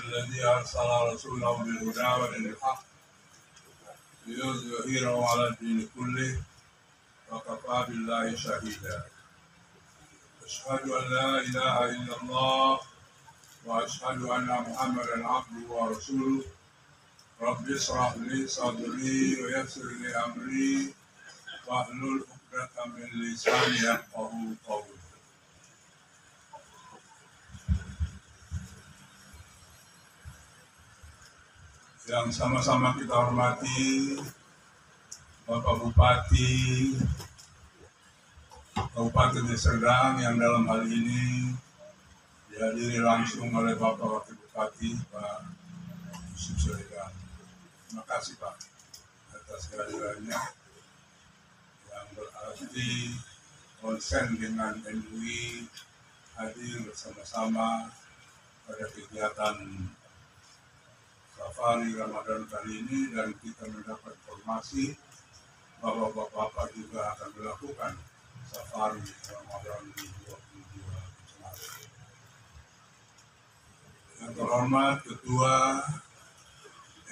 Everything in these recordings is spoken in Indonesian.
الذي أرسل رسوله بالهدى ودين الحق ليظهره على الدين كله وكفى بالله شهيدا. أشهد أن لا إله إلا الله وأشهد أن محمدا عبده ورسوله. رب اشرح لي صدري ويسر لي أمري واحلل عقدة من لساني يفقهوا قولي. Yang sama-sama kita hormati Bapak Bupati Kabupaten Deli Serdang yang dalam hal ini dihadiri langsung oleh Bapak Wakil Bupati Pak Yusuf Soedan. Terima kasih Pak atas kehadirannya yang berarti konsen dengan MUI hadir bersama-sama pada kegiatan safari Ramadan kali ini, dan kita mendapat informasi bahwa Bapak-Bapak juga akan melakukan safari Ramadan di 22 Maret. Yang terhormat Ketua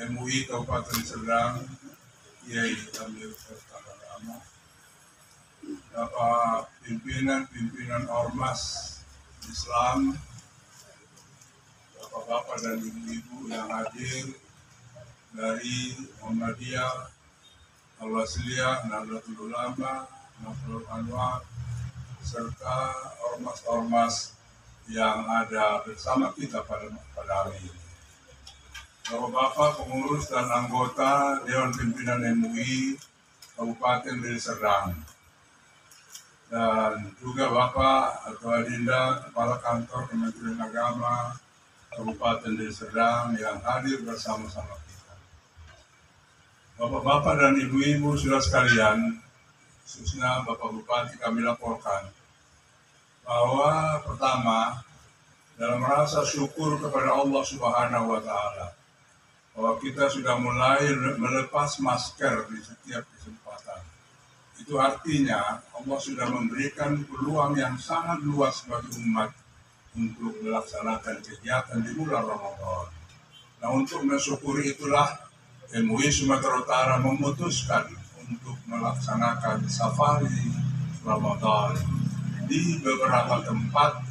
MUI Kabupaten Serdang, Kiai Amir Serta-Agama, Bapak pimpinan Ormas Islam, Bapak-bapak dan ibu-ibu yang hadir dari Muhammadiyah, Al-Wasliyah, Nahdlatul Ulama, Nahdlatul Anwar, serta ormas-ormas yang ada bersama kita pada hari ini. Bapak-bapak pengurus dan anggota Dewan Pimpinan MUI Kabupaten Deli Serdang, dan juga Bapak atau Adinda Kepala Kantor Kementerian Agama Kabupaten Deli Serdang yang hadir bersama-sama kita. Bapak-bapak dan ibu-ibu saudara sekalian, khususnya Bapak Bupati, kami laporkan bahwa pertama, dalam rasa syukur kepada Allah Subhanahu wa Ta'ala, bahwa kita sudah mulai melepas masker di setiap kesempatan. Itu artinya Allah sudah memberikan peluang yang sangat luas bagi umat untuk melaksanakan kegiatan di bulan Ramadan. Nah, untuk mensyukuri itulah MUI Sumatera Utara memutuskan untuk melaksanakan safari Ramadan di beberapa tempat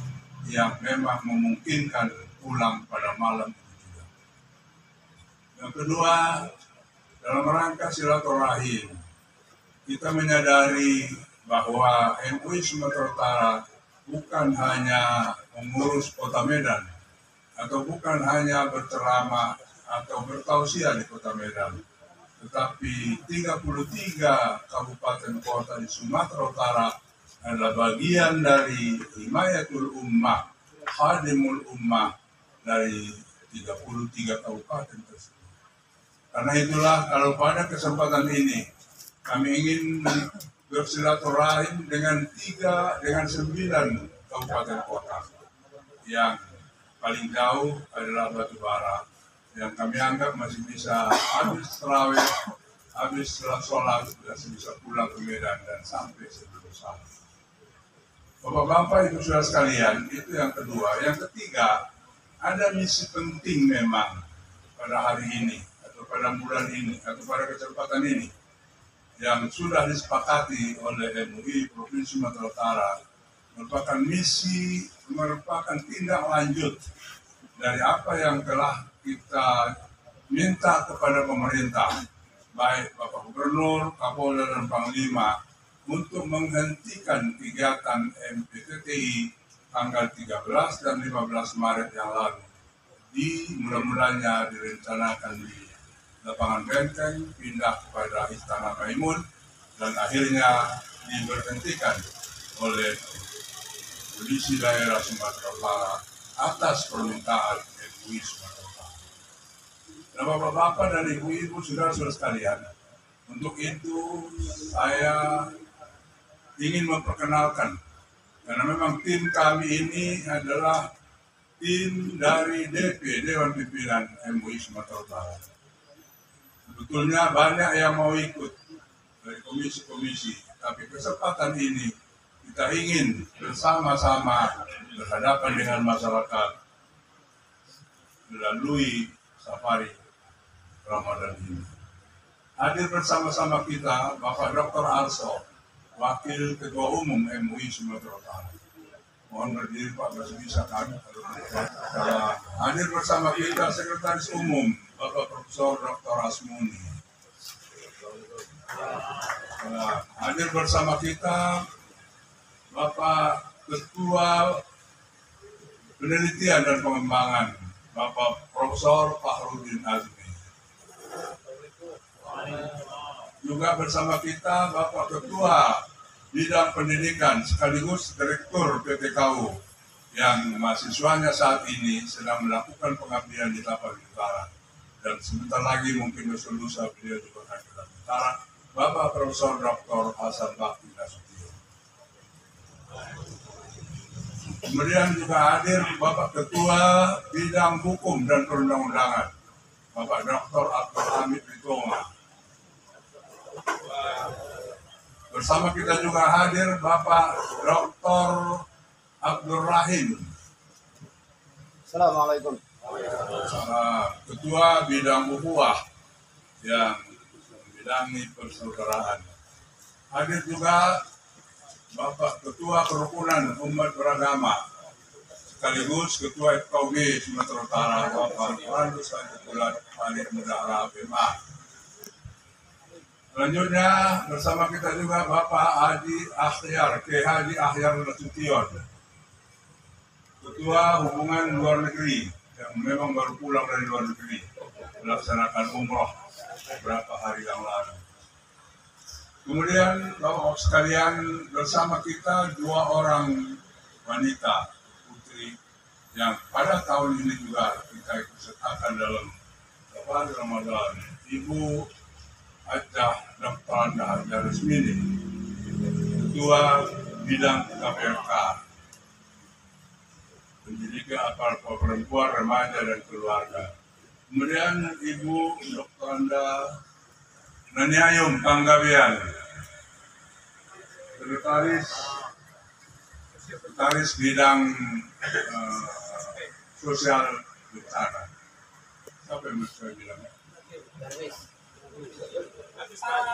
yang memang memungkinkan pulang pada malam itu juga. Yang kedua, dalam rangka silaturahim, kita menyadari bahwa MUI Sumatera Utara bukan hanya mengurus Kota Medan, atau bukan hanya berceramah atau bertausiah di Kota Medan, tetapi 33 kabupaten kota di Sumatera Utara adalah bagian dari Himayatul Ummah, Khadimul Ummah dari 33 kabupaten tersebut. Karena itulah kalau pada kesempatan ini kami ingin bersilaturahim dengan 9 kabupaten kota. Yang paling jauh adalah Batubara, yang kami anggap masih bisa habis tarawih, habis sholat, masih bisa pulang ke Medan dan sampai sebelum salat. Bapak-bapak, ibu saudara sekalian, itu yang kedua. Yang ketiga, ada misi penting memang pada hari ini, atau pada bulan ini, atau pada kesempatan ini, yang sudah disepakati oleh MUI Provinsi Sumatera Utara, merupakan tindak lanjut dari apa yang telah kita minta kepada pemerintah, baik Bapak Gubernur, Kapolda, dan Panglima, untuk menghentikan kegiatan MPTTI tanggal 13 dan 15 Maret yang lalu. Mula-mulanya direncanakan di Lapangan Benteng, pindah kepada Istana Maimun, dan akhirnya diberhentikan oleh Polisi Daerah Sumatera Utara atas permintaan MUI Sumatera Utara. Nah, bapak-bapak dan ibu-ibu saudara-saudara sekalian, untuk itu saya ingin memperkenalkan, karena memang tim kami ini adalah tim dari DP, Dewan Pimpinan MUI Sumatera Utara. Sebetulnya banyak yang mau ikut dari komisi-komisi, tapi kesempatan ini kita ingin bersama-sama berhadapan dengan masyarakat, melalui safari Ramadan ini. Hadir bersama-sama kita Bapak Dr. Arso, Wakil Ketua Umum MUI Sumatera Utara. Mohon berdiri Pak, masih bisa kan? Hadir bersama kita Sekretaris Umum Bapak Profesor Dr. Asmuni. Hadir bersama kita Bapak Ketua Penelitian dan Pengembangan Bapak Profesor Fahrudin Azmi. Juga bersama kita Bapak Ketua Bidang Pendidikan sekaligus Direktur PTKU yang mahasiswanya saat ini sedang melakukan pengabdian di Tapanuli Utara. Dan sebentar lagi mungkin besok lusa beliau juga akan ke Tapanuli Utara, Bapak Profesor Dr. Hasan Bakti Nasution. Kemudian juga hadir Bapak Ketua Bidang Hukum dan Perundang-undangan, Bapak Dr. Abdul Hamid Ritonga. Bersama kita juga hadir Bapak Dr. Abdul Rahim. Assalamualaikum. Ketua Bidang Ukhuwah yang membidangi persaudaraan. Hadir juga Bapak Ketua Kerukunan Umat Beragama sekaligus Ketua FKUB Sumatera Utara Bapak Randus Bulan Paling Muda FMA. Selanjutnya bersama kita juga Bapak Haji Akhyar, Haji Akhyar Nasution, Ketua Hubungan Luar Negeri yang memang baru pulang dari luar negeri melaksanakan umroh beberapa hari yang lalu. Kemudian Bapak sekalian, bersama kita dua orang wanita putri yang pada tahun ini juga kita ikut sertakan dalam safari Ramadan. Ibu Hajah Dr. Anda Resmini, Ketua Bidang KPRK, Pendidikan Aparatur Perempuan, Remaja dan Keluarga. Kemudian Ibu Dr. Anda Naniayum Panggabean, Sekretaris Bidang Sosial Bencana. Siapa yang bisa bilang?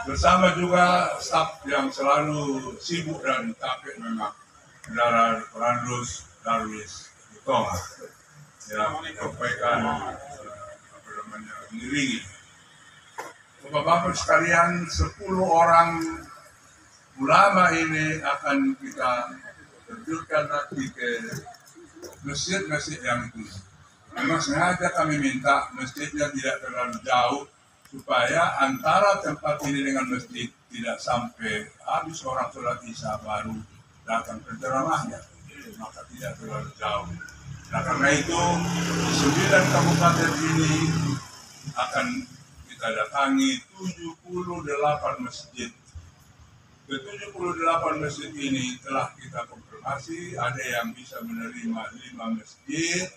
Bersama juga staf yang selalu sibuk dan capek memang, Saudara Randus Darwis Ritonga yang menyampaikan mengiringi. Bapak-bapak sekalian, 10 orang ulama ini akan kita terjunkan nanti ke masjid-masjid yang itu. Memang sengaja kami minta masjidnya tidak terlalu jauh supaya antara tempat ini dengan masjid tidak sampai habis orang sholat isya baru datang penceramahnya, maka tidak terlalu jauh. Nah karena itu 9 kabupaten ini akan kita datangi 78 masjid. Ke 78 masjid ini telah kita konfirmasi, ada yang bisa menerima 5 masjid.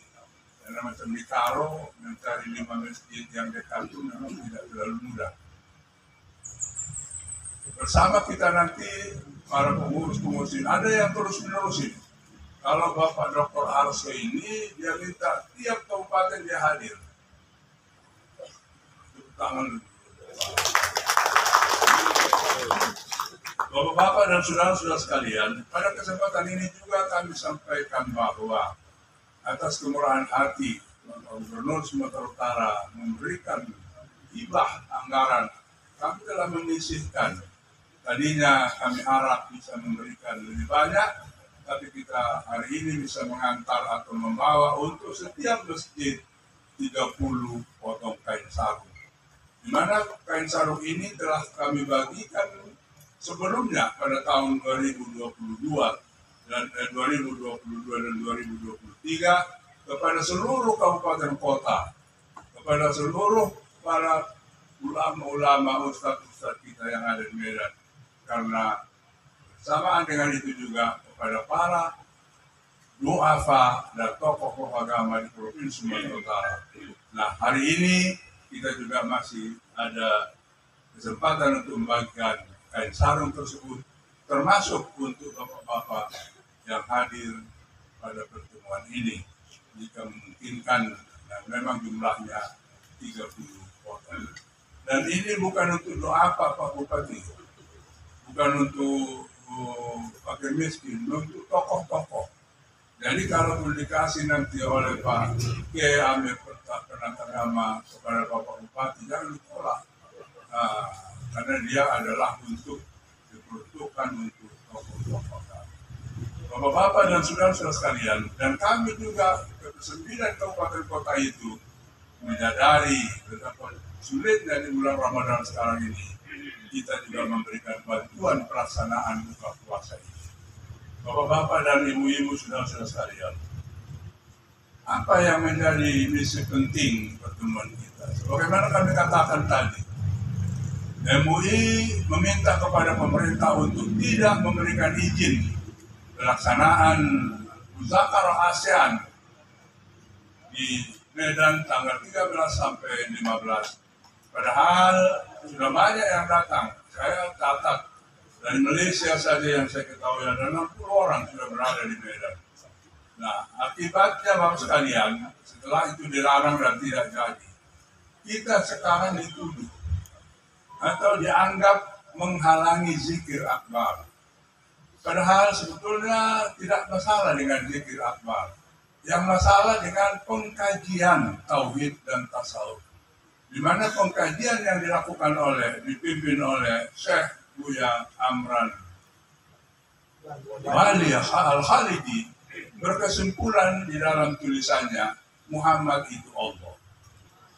Karena macam di Karo, mencari 5 masjid yang dekat itu memang tidak terlalu mudah. Bersama kita nanti para pengurus-pengurus ini, ada yang terus menerusin. Kalau Bapak Dr. Arso ini, dia minta tiap kabupaten dia hadir. Tangan. Bapak-bapak dan saudara-saudara sekalian, pada kesempatan ini juga kami sampaikan bahwa atas kemurahan hati Bapak Gubernur Sumatera Utara memberikan hibah anggaran, kami telah menyisihkan. Tadinya kami harap bisa memberikan lebih banyak, tapi kita hari ini bisa mengantar atau membawa untuk setiap masjid 30 potong kain sarung. Di mana kain sarung ini telah kami bagikan sebelumnya pada tahun 2022 dan 2023 kepada seluruh kabupaten kota, kepada seluruh para ulama-ulama, ustadz-ustadz kita yang ada di Medan. Karena bersamaan dengan itu juga kepada para duafa dan tokoh agama di Provinsi Sumatera Utara. Nah, hari ini kita juga masih ada kesempatan untuk membagikan kain sarung tersebut, termasuk untuk bapak-bapak yang hadir pada pertemuan ini. Jika memungkinkan dan memang jumlahnya 30 kota. Dan ini bukan untuk doa Pak Bupati, bukan untuk fakir miskin, untuk tokoh-tokoh. Jadi kalau dikasih nanti oleh Pak Kiai Amir Penata Agama kepada Bapak Bupati, jangan ditolak. Karena dia adalah untuk diperuntukkan untuk tokoh-tokoh. Bapak-bapak dan saudara-saudara sekalian, dan kami juga ke 9 kabupaten kota itu menyadari betapa sulitnya di bulan Ramadan sekarang ini, kita juga memberikan bantuan pelaksanaan buka puasa ini. Bapak-bapak dan ibu-ibu saudara-saudara sekalian, apa yang menjadi misi penting pertemuan kita? Bagaimana kami katakan tadi, MUI meminta kepada pemerintah untuk tidak memberikan izin pelaksanaan Muzakarah ASEAN di Medan tanggal 13 sampai 15. Padahal sudah banyak yang datang. Saya catat dari Malaysia saja yang saya ketahui ada 60 orang sudah berada di Medan. Nah, akibatnya Bapak sekalian, setelah itu dilarang dan tidak jadi, kita sekarang dituduh atau dianggap menghalangi zikir akbar. Padahal sebetulnya tidak masalah dengan zikir akbar. Yang masalah dengan pengkajian tauhid dan tasawuf. Di mana pengkajian yang dipimpin oleh Syekh Buya Amran Wali Al-Khalidi berkesimpulan di dalam tulisannya, Muhammad itu Allah.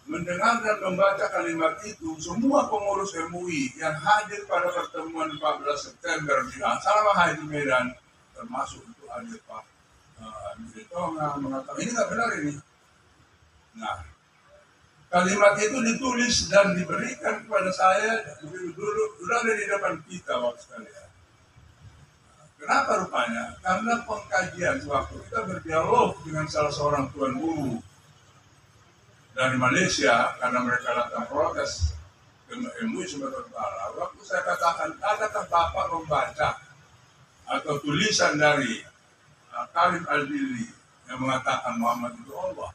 Mendengar dan membaca kalimat itu, semua pengurus MUI yang hadir pada pertemuan 14 September di Asrama Haji Medan, termasuk untuk hadir Pak Amir Tonga, mengatakan ini nggak benar ini. Nah, kalimat itu ditulis dan diberikan kepada saya dulu ada di depan kita waktu sekalian. Kenapa rupanya? Karena pengkajian waktu kita berdialog dengan salah seorang tuan guru dari Malaysia, karena mereka datang protes ke MUI Sumatera Utara. Waktu saya katakan, adakah Bapak membaca atau tulisan dari Karim Al-Dili yang mengatakan Muhammad itu Allah?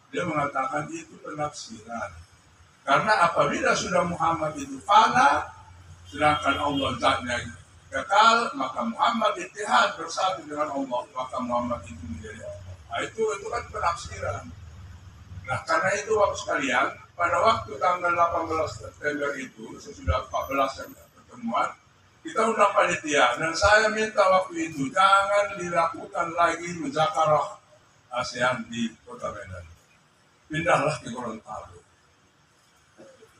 Dia mengatakan itu penafsiran. Karena apabila sudah Muhammad itu fana, sedangkan Allah zatnya kekal, maka Muhammad ittihad bersatu dengan Allah, maka Muhammad itu menjadi Allah. Nah, itu kan penafsiran. Nah, karena itu Bapak sekalian, pada waktu tanggal 18 September itu, sesudah 14 pertemuan, kita undang panitia, dan saya minta waktu itu, jangan dilakukan lagi Muzakarah ASEAN di Kota Medan. Pindahlah ke Gorontalo.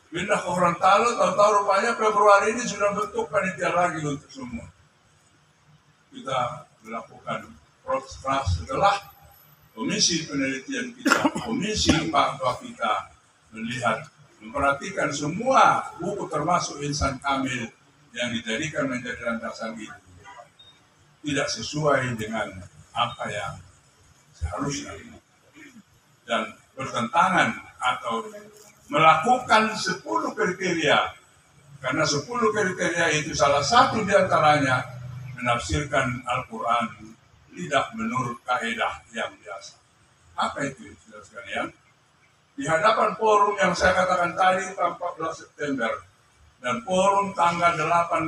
Pindah ke Gorontalo, tahu-tahu rupanya Februari ini sudah bentuk panitia lagi untuk semua. Kita melakukan proses setelah komisi penelitian kita, komisi fatwa kita melihat, memperhatikan semua buku termasuk Insan Kamil yang dijadikan menjadi landasan itu tidak sesuai dengan apa yang seharusnya dan bertentangan atau melakukan 10 kriteria, karena 10 kriteria itu salah satu diantaranya menafsirkan Al-Quran tidak menurut kaedah yang biasa. Apa itu, saudara sekalian? Di hadapan forum yang saya katakan tadi, 14 September, dan forum tanggal 8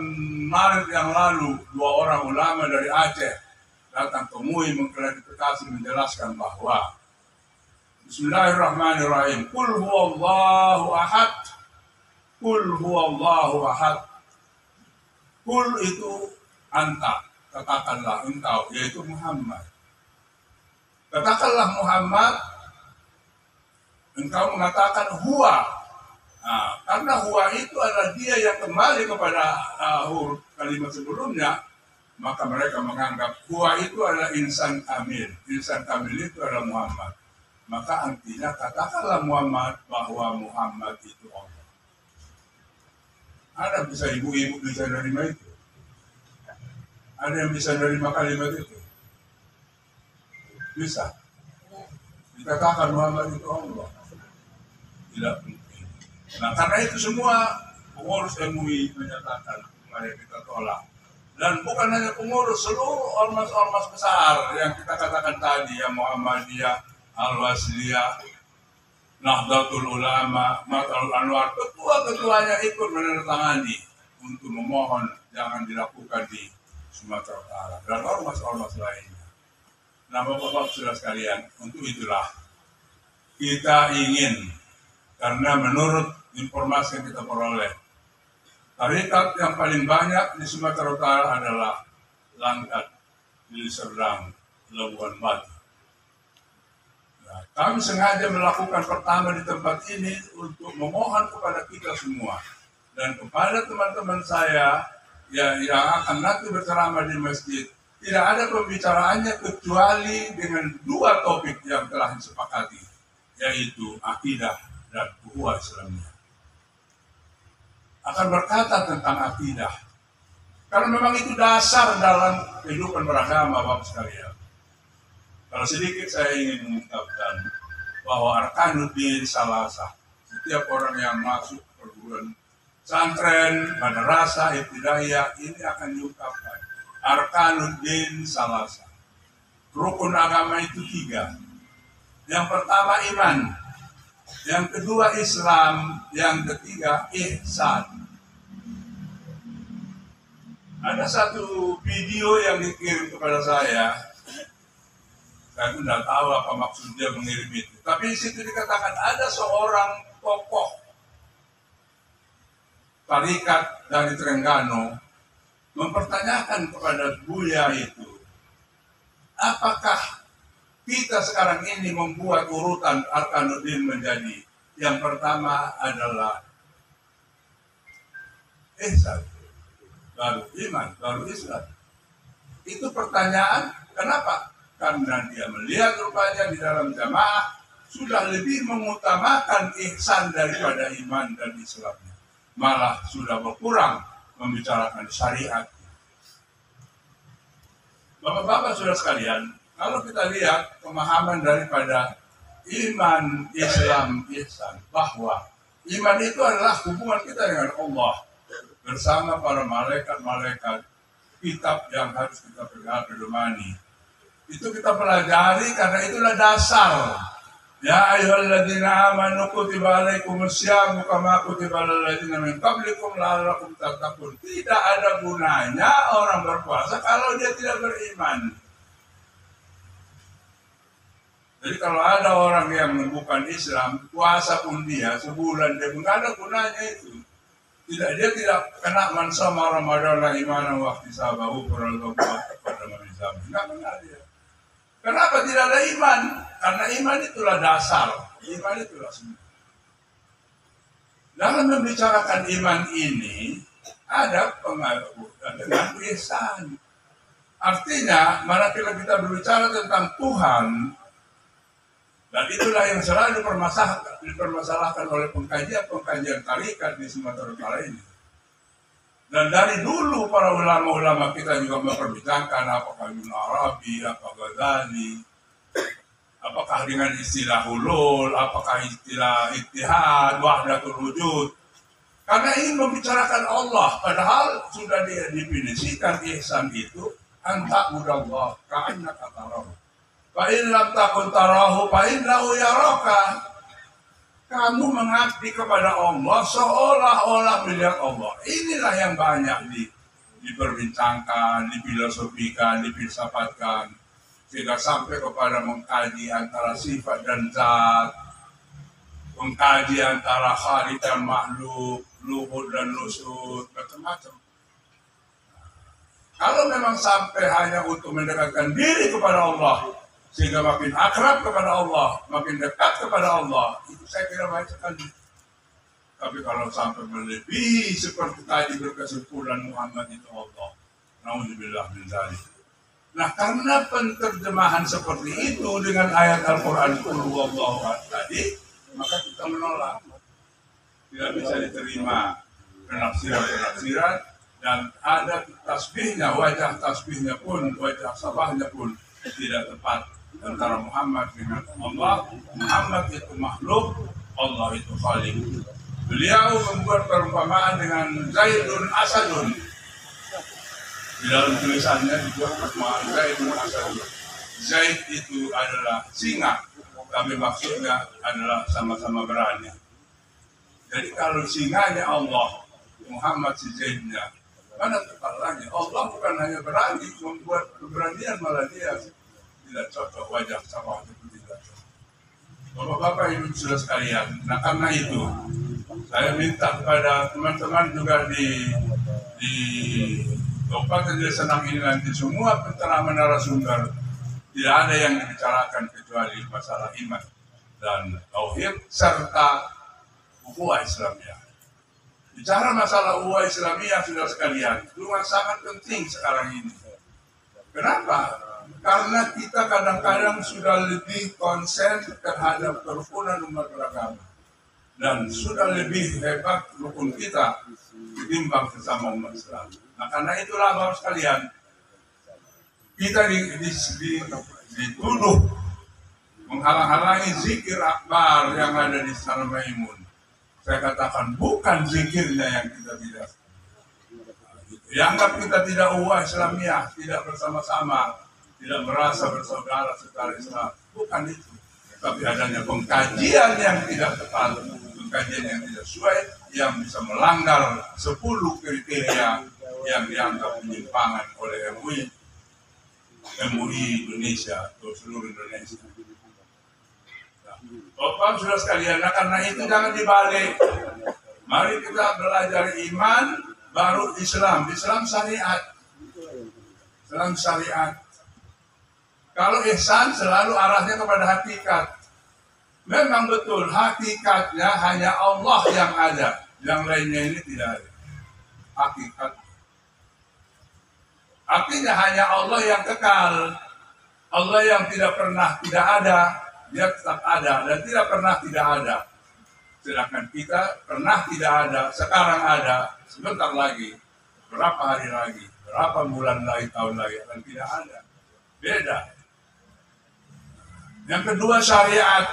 Maret yang lalu, 2 orang ulama dari Aceh datang ke MUI mengklarifikasi, menjelaskan bahwa Bismillahirrahmanirrahim, Qul huwallahu ahad, Qul huwallahu ahad. Qul itu anta, katakanlah engkau, yaitu Muhammad. Katakanlah Muhammad, engkau mengatakan huwa. Nah, karena huwa itu adalah dia yang kembali kepada huruf kalimat sebelumnya, maka mereka menganggap huwa itu adalah insan kamil. Insan kamil itu adalah Muhammad. Maka artinya katakanlah Muhammad bahwa Muhammad itu Allah. Ada bisa ibu-ibu bisa menerima itu? Ada yang bisa menerima kalimat itu? Bisa. Dikatakan Muhammad itu Allah. Tidak mungkin. Nah, karena itu semua pengurus MUI menyatakan mari kita tolak. Dan bukan hanya pengurus, seluruh ormas-ormas besar yang kita katakan tadi, yang Muhammadiyah, Al-Wasliyah, Nahdlatul Ulama, Matalul Anwar, ketua-ketuanya ikut menandatangani untuk memohon jangan dilakukan di Sumatera Utara dan ormas-ormas lainnya. Nah, Bapak-Bapak saudara sekalian, untuk itulah kita ingin, karena menurut informasi yang kita peroleh, tarekat yang paling banyak di Sumatera Utara adalah Langkat, Deli Serdang, Labuan Batu. Nah, kami sengaja melakukan pertama di tempat ini untuk memohon kepada kita semua dan kepada teman-teman saya yang akan nanti berceramah di masjid. Tidak ada pembicaraannya kecuali dengan dua topik yang telah disepakati, yaitu akidah dan ukhuwah Islamiyah. Akan berkata tentang akidah, karena memang itu dasar dalam kehidupan beragama, Bapak sekalian. Kalau sedikit saya ingin mengungkapkan bahwa Arkanuddin Salasah, setiap orang yang masuk perguruan pesantren, madrasah, ibtidaiyah, ini akan diungkapkan. Arkanuddin Salasah. Rukun agama itu 3. Yang pertama iman, yang kedua Islam, yang ketiga ihsan. Ada satu video yang dikirim kepada saya tidak tahu apa maksud dia mengirim itu. Tapi di situ dikatakan ada seorang tokoh tarikat dari Terengganu mempertanyakan kepada Buya itu, apakah kita sekarang ini membuat urutan Arkanuddin menjadi yang pertama adalah ihsan, baru iman, baru Islam. Itu pertanyaan, kenapa? Karena dia melihat rupanya di dalam jamaah sudah lebih mengutamakan ihsan daripada iman dan Islamnya. Malah sudah berkurang membicarakan syariat. Bapak-bapak saudara sekalian, kalau kita lihat pemahaman daripada iman, Islam, ihsan, bahwa iman itu adalah hubungan kita dengan Allah bersama para malaikat-malaikat, kitab yang harus kita pedomani. Itu kita pelajari karena itulah dasar. Ya ayyuhalladzina amanu kutiba alaikumusyamu kama kutiba alal ladzina min qablikum la'allakum tattaqun. Tidak ada gunanya orang berpuasa kalau dia tidak beriman. Jadi kalau ada orang yang bukan Islam, puasa pun dia sebulan, dia nggak ada gunanya itu. Dia tidak kena man shoma ramadhana imanan wa ihtisaban ghufrana pada mizam. Nggak kena dia. Kenapa tidak ada iman? Karena iman itulah dasar. Iman itulah semua. Dalam membicarakan iman ini, ada pengaruh dengan ihsan. Artinya, manakala kita berbicara tentang Tuhan, dan itulah yang selalu dipermasalahkan oleh pengkajian tarikat di Sumatera Utara ini. Dan dari dulu para ulama-ulama kita juga memperbincangkan apakah Ibnu Arabi, apakah Ghazali, apakah dengan istilah hulul, apakah istilah ittihad, wahdatul wujud. Karena ingin membicarakan Allah, padahal sudah didefinisikan ihsan itu anta mudallah ka'annaka tarahu. Fa in lam takun tarahu fa innahu yaraka. Kamu mengabdi kepada Allah seolah-olah melihat Allah. Inilah yang banyak diperbincangkan, difilosofikan, difilsafatkan. Sehingga sampai kepada mengkaji antara sifat dan zat, mengkaji antara khaliq dan makhluk, luhur dan lusut, macam-macam. Kalau memang sampai hanya untuk mendekatkan diri kepada Allah, sehingga makin akrab kepada Allah, makin dekat kepada Allah, itu saya kira baik sekali. Tapi kalau sampai melebihi seperti tadi berkesimpulan Muhammad itu Allah, na'udzubillah min dzalik. Nah, karena penterjemahan seperti itu dengan ayat Al-Quran Qul huwallahu ahad tadi, maka kita menolak. Tidak bisa diterima penafsiran dan ada tasbihnya, wajah tasbihnya pun, wajah sabahnya pun tidak tepat. Antara Muhammad dengan Allah, Muhammad itu makhluk, Allah itu khaliq. Beliau membuat perumpamaan dengan Zaidun Asadun. Di dalam tulisannya dibuat perumpamaan Zaidun Asadun. Zaid itu adalah singa, tapi maksudnya adalah sama-sama berani. Jadi kalau singanya Allah, Muhammad si Zaidnya, mana kepalanya? Allah bukan hanya berani, membuat keberanian malah dia tidak cocok, wajah sama itu tidak cocok. Bapak-bapak ibu sudah sekalian, nah karena itu saya minta kepada teman-teman juga di Kabupaten Deli Serdang ini nanti semua penceramah narasumber tidak ada yang dibicarakan kecuali masalah iman dan tauhid serta ukhuwah Islamiyah. Bicara masalah ukhuwah Islamiyah sudah sekalian, itu sangat penting sekarang ini. Kenapa? Karena kita kadang-kadang sudah lebih konsen terhadap kerukunan umat beragama dan sudah lebih hebat rukun kita ketimbang sesama umat Islam. Nah karena itulah Bapak sekalian, kita dituduh menghalang-halangi zikir akbar yang ada di Sana Maimun. Saya katakan bukan zikirnya yang kita tidak dianggap kita tidak ukhuwah Islamiyah, tidak bersama-sama, tidak merasa bersaudara secara Islam, bukan itu. Tapi adanya pengkajian yang tidak tepat, pengkajian yang tidak sesuai, yang bisa melanggar 10 kriteria yang dianggap penyimpangan oleh MUI Indonesia atau seluruh Indonesia. Nah, Bapak sudah sekalian, nah karena itu jangan dibalik. Mari kita belajar iman, baru Islam. Islam syariat. Islam syariat. Kalau ihsan selalu arahnya kepada hakikat. Memang betul hakikatnya hanya Allah yang ada, yang lainnya ini tidak ada. Hakikat. Artinya hanya Allah yang kekal. Allah yang tidak pernah tidak ada, dia tetap ada dan tidak pernah tidak ada. Sedangkan kita pernah tidak ada, sekarang ada, sebentar lagi, berapa hari lagi, berapa bulan lagi, tahun lagi akan tidak ada. Beda. Yang kedua syariat.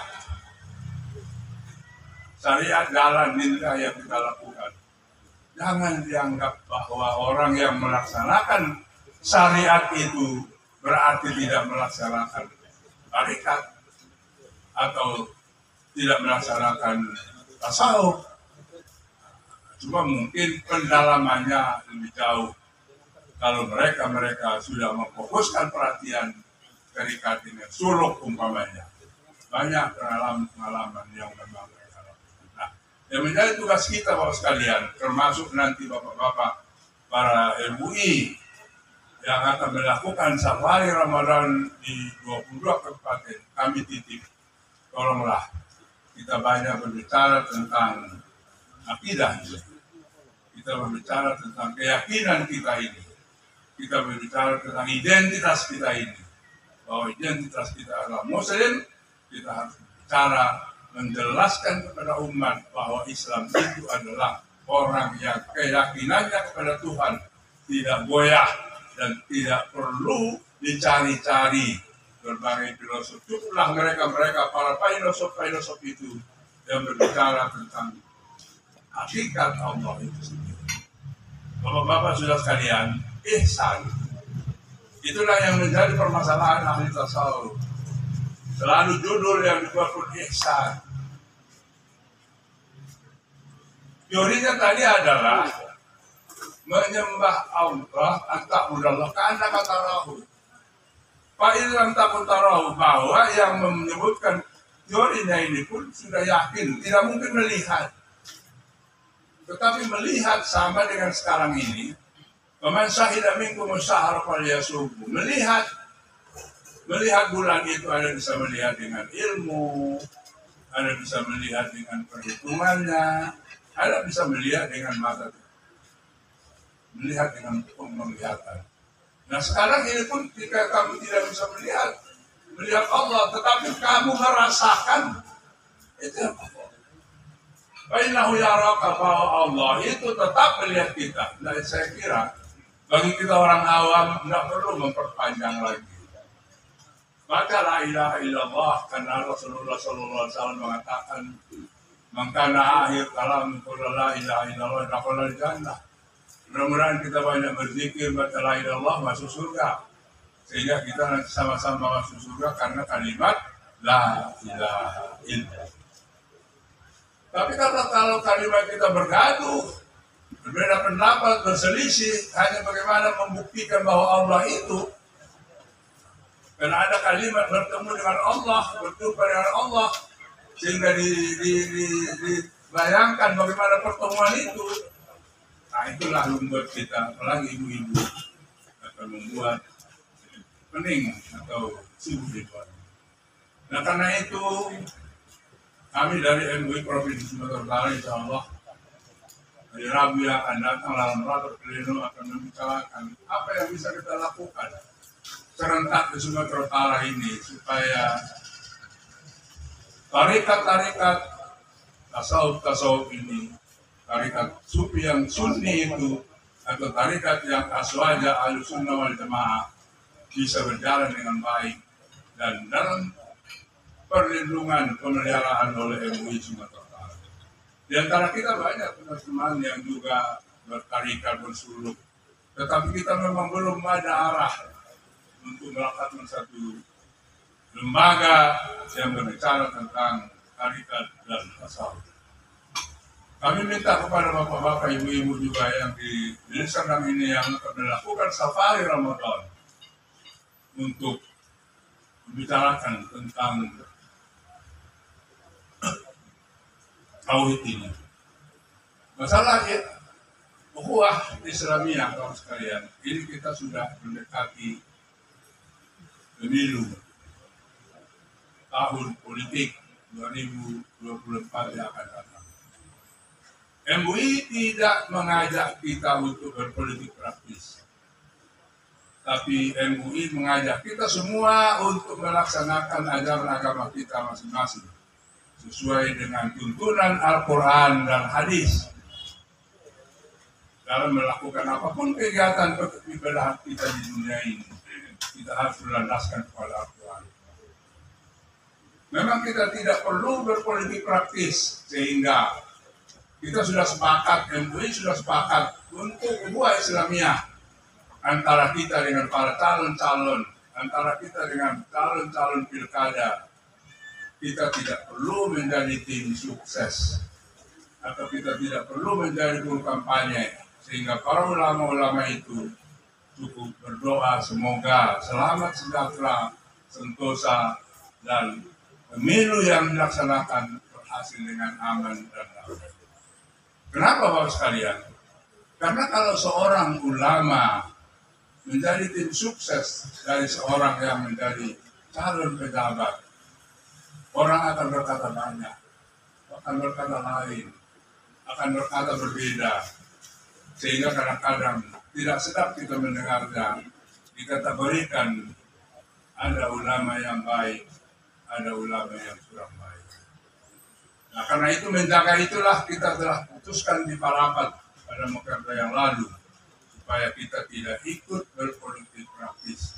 Syariat jalan ninja yang kita lakukan. Jangan dianggap bahwa orang yang melaksanakan syariat itu berarti tidak melaksanakan tarikat atau tidak melaksanakan tasawuf. Cuma mungkin pendalamannya lebih jauh. Kalau mereka sudah memfokuskan perhatian tarikat ini, suluk umpamanya. Banyak pengalaman yang memang mereka lakukan. Nah, yang menjadi tugas kita Bapak sekalian, termasuk nanti Bapak-bapak para MUI yang akan melakukan safari Ramadan di 22 kabupaten, kami titip, tolonglah kita banyak berbicara tentang akidah ini. Kita berbicara tentang keyakinan kita ini. Kita berbicara tentang identitas kita ini. Bahwa identitas kita adalah Muslim, kita harus bicara menjelaskan kepada umat bahwa Islam itu adalah orang yang keyakinannya kepada Tuhan tidak goyah dan tidak perlu dicari-cari berbagai filosof. Cukuplah mereka para filosof itu yang berbicara tentang hakikat Allah itu sendiri. Bapak-bapak sudah sekalian, ihsan itulah yang menjadi permasalahan ahli tasawuf. Selalu judul yang dibuat pun ihsan. Teorinya tadi adalah menyembah Allah anta'budallah ka'annaka tarahu. Fa'ilam takun tarahu, bahwa yang menyebutkan teorinya ini pun sudah yakin, tidak mungkin melihat. Tetapi melihat sama dengan sekarang ini, Faman syahida minkum syahra falyasumhu. Melihat bulan itu ada bisa melihat dengan ilmu, ada bisa melihat dengan perhitungannya, ada bisa melihat dengan mata, melihat dengan penglihatan. Nah sekarang ini pun jika kamu tidak bisa melihat Allah, tetapi kamu merasakan itu apa? Bainahu yaraka, bahwa Allah itu tetap melihat kita. Nah saya kira bagi kita orang awam tidak perlu memperpanjang lagi. Baca la ilaha illallah, karena Rasulullah SAW mengatakan, "Mangkana akhir kalam qul la ilaha illallah dakhala jannah." Mudah-mudahan kita banyak berzikir, baca la ilaha illallah, masuk surga. Sehingga kita nanti sama-sama masuk surga karena kalimat La ilaha illallah. Tapi kalau kalimat kita bergaduh, berbeda pendapat, berselisih, hanya bagaimana membuktikan bahwa Allah itu, karena ada kalimat bertemu dengan Allah, berjumpa dengan Allah, sehingga dibayangkan bagaimana pertemuan itu. Nah itulah membuat kita, apalagi ibu-ibu, akan membuat pening atau sibuk di luar. Nah karena itu, kami dari MUI Provinsi Sumatera Utara, insya Allah, hari Rabu yang akan datang dalam rapat pleno akan membicarakan apa yang bisa kita lakukan serentak di Sumatera Utara ini supaya tarikat-tarikat tasawuf ini, tarikat sufi yang sunni itu atau tarikat yang aswaja Ahlussunnah wal Jamaah bisa berjalan dengan baik dan dalam perlindungan pemeliharaan oleh MUI Sumatera Utara. Di antara kita banyak teman-teman yang juga bertarikat bersuluk, tetapi kita memang belum ada arah untuk melakukan satu lembaga yang berbicara tentang tarikat dan tasawuf. Kami minta kepada bapak-bapak, ibu-ibu juga yang di Serdang ini yang akan melakukan safari Ramadan untuk membicarakan tentang tauhid ini. Masalah ukhuwah Islamiyah, kawan sekalian, ini kita sudah mendekati pemilu tahun politik 2024 yang akan datang. MUI tidak mengajak kita untuk berpolitik praktis, tapi MUI mengajak kita semua untuk melaksanakan ajaran agama kita masing-masing sesuai dengan tuntunan Al-Quran dan hadis. Dalam melakukan apapun kegiatan beribadah kita di dunia ini, kita harus berlandaskan kepada Al-Quran. Memang kita tidak perlu berpolitik praktis, sehingga kita sudah sepakat, MUI sudah sepakat untuk ukhuwah Islamiyah antara kita dengan para calon-calon, antara kita dengan calon-calon pilkada. Kita tidak perlu menjadi tim sukses, atau kita tidak perlu menjadi guru kampanye, sehingga para ulama-ulama itu cukup berdoa semoga selamat, sejahtera, sentosa, dan pemilu yang dilaksanakan berhasil dengan aman dan damai. Kenapa Bapak sekalian? Karena kalau seorang ulama menjadi tim sukses dari seorang yang menjadi calon pejabat, orang akan berkata banyak, akan berkata lain, akan berkata berbeda, sehingga kadang-kadang tidak sedap kita mendengarnya. Dikategorikan ada ulama yang baik, ada ulama yang kurang baik. Nah, karena itu menjaga itulah kita telah putuskan di Parapat pada Mekarta yang lalu, supaya kita tidak ikut berpolitik praktis.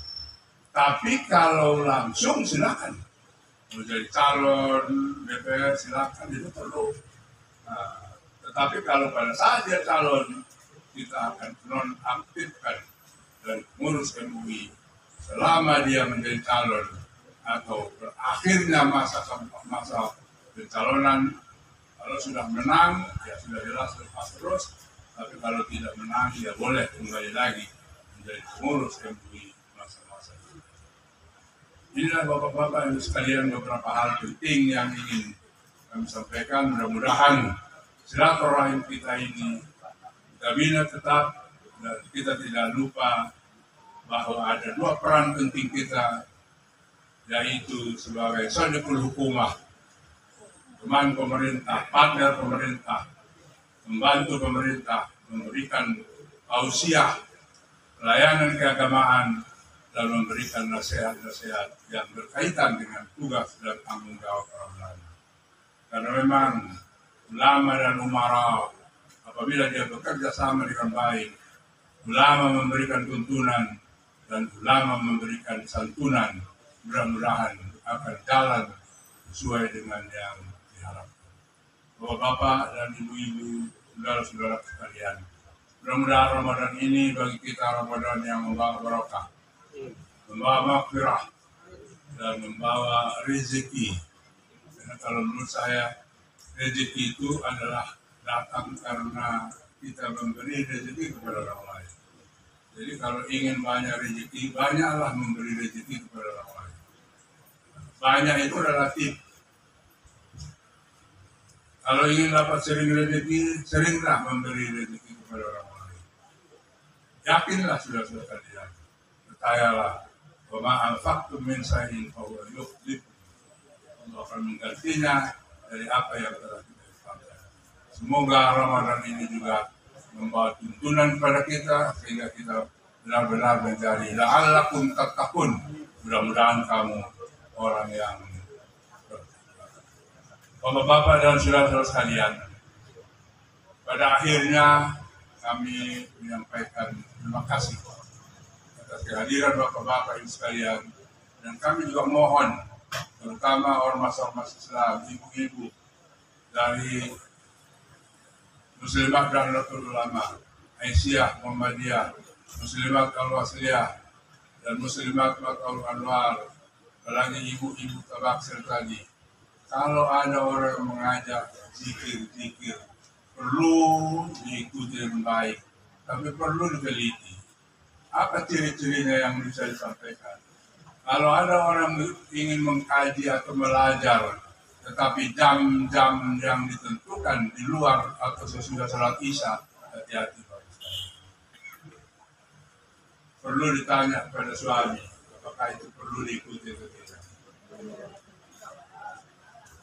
Tapi kalau langsung silakan, menjadi calon DPR silakan, itu perlu. Nah, tetapi kalau pada saat dia calon, kita akan nonaktifkan dan mengurus MUI selama dia menjadi calon atau berakhirnya masa pencalonan. Kalau sudah menang, ya sudah jelas lepas terus. Tapi kalau tidak menang, ya boleh kembali lagi menjadi pengurus MUI masa-masa itu. Inilah bapak-bapak yang sekalian beberapa hal penting yang ingin kami sampaikan. Mudah-mudahan silaturahim kita ini kita bina tetap, dan kita tidak lupa bahwa ada dua peran penting kita, yaitu sebagai sodikul hukumah, teman pemerintah, partner pemerintah, membantu pemerintah, memberikan tausiah, pelayanan keagamaan, dan memberikan nasihat-nasihat yang berkaitan dengan tugas dan tanggung jawab para ulama. Karena memang ulama dan umara, apabila dia bekerja sama dengan baik, ulama memberikan tuntunan dan ulama memberikan santunan, mudah-mudahan akan jalan sesuai dengan yang diharapkan. Bapak-bapak dan ibu-ibu, saudara-saudara sekalian, mudah-mudahan Ramadan ini bagi kita Ramadan yang membawa berkah, membawa maghfirah, dan membawa rezeki. Karena kalau menurut saya rezeki itu adalah datang karena kita memberi rezeki kepada orang lain. Jadi kalau ingin banyak rezeki, banyaklah memberi rezeki kepada orang lain. Banyak itu relatif. Kalau ingin dapat sering rezeki, seringlah memberi rezeki kepada orang lain. Yakinlah sudah kalian. Percayalah. Wa ma anfaqtum min shay'in fa huwa yukhlifu. Allah akan menggantinya dari apa yang telah kita infakkan. Semoga Ramadan ini juga membawa tuntunan kepada kita sehingga kita benar-benar mencari la'allakum tattaqun. Mudah-mudahan kamu orang yang Bapak-bapak dan saudara-saudara sekalian, pada akhirnya kami menyampaikan terima kasih atas kehadiran Bapak-bapak ini sekalian, dan kami juga mohon terutama ormas-ormas Islam, ibu-ibu dari Muslimat dan Nahdlatul Ulama, Aisyah, Muhammadiyah, Muslimat Al-Wasliyah, dan Muslimat Matul Anwar, apalagi ibu-ibu Tabaksir tadi. Kalau ada orang yang mengajak zikir-zikir, perlu diikuti dengan baik, tapi perlu diteliti. Apa ciri-cirinya yang bisa disampaikan? Kalau ada orang ingin mengkaji atau belajar, tetapi jam-jam yang ditentukan di luar atau sesudah salat Isya, hati-hati Pak Ustaz. Perlu ditanya kepada suami, apakah itu perlu diikuti atau tidak.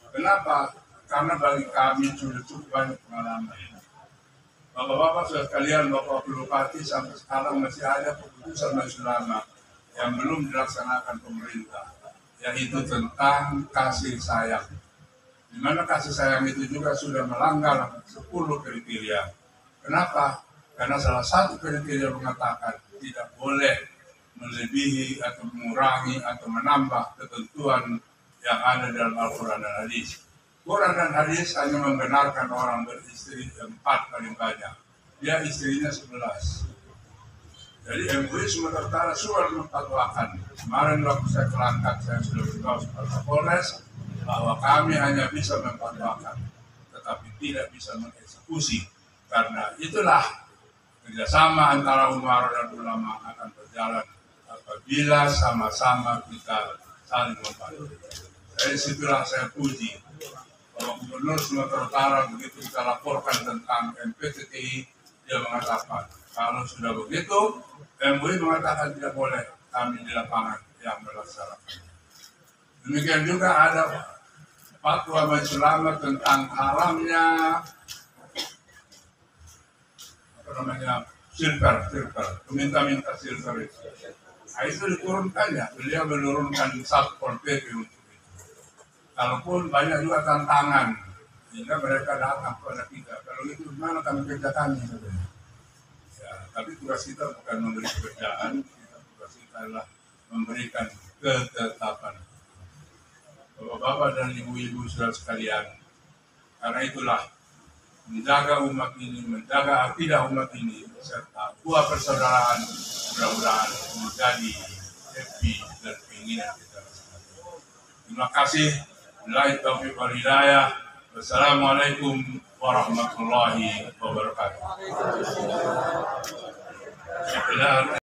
Kenapa? Karena bagi kami sudah cukup banyak pengalaman. Bapak-bapak sudah sekalian, Bapak Bupati sampai sekarang masih ada keputusan Majelis Ulama yang belum dilaksanakan pemerintah, yaitu tentang kasih sayang. Di mana kasih sayang itu juga sudah melanggar 10 kriteria. Kenapa? Karena salah satu kriteria mengatakan tidak boleh melebihi atau mengurangi atau menambah ketentuan yang ada dalam Al-Quran dan Hadis. Quran dan Hadis hanya membenarkan orang beristri 4 paling banyak. Dia istrinya 11. Jadi MUI Sumatera Utara sudah memfatwakan. Kemarin waktu saya kelangkat, saya sudah beritahu kepada Kapolres bahwa kami hanya bisa memfatwakan, tetapi tidak bisa mengeksekusi. Karena itulah kerjasama antara Umar dan ulama akan berjalan apabila sama-sama kita saling membantu. Dari situlah saya puji bahwa Gubernur Sumatera Utara begitu kita laporkan tentang MPTTI, dia mengatakan kalau sudah begitu, MUI mengatakan tidak boleh, kami di lapangan yang melaksanakan. Demikian juga ada fatwa Majelis Ulama tentang haramnya silver, minta silver itu. Nah, itu diturunkannya, beliau menurunkan Satpol PP untuk itu. Kalaupun banyak juga tantangan, sehingga mereka datang kepada kita. Kalau itu gimana kami kerjakan ini? Ya, tapi tugas kita bukan memberi pekerjaan, tugas kita adalah memberikan ketetapan. Bapak-bapak dan ibu-ibu saudara sekalian, karena itulah menjaga umat ini, menjaga akidah umat ini, serta buah persaudaraan mudah-mudahan menjadi happy dan keinginan kita. Terima kasih. Billahi taufiq wal hidayah. Wassalamualaikum warahmatullahi wabarakatuh.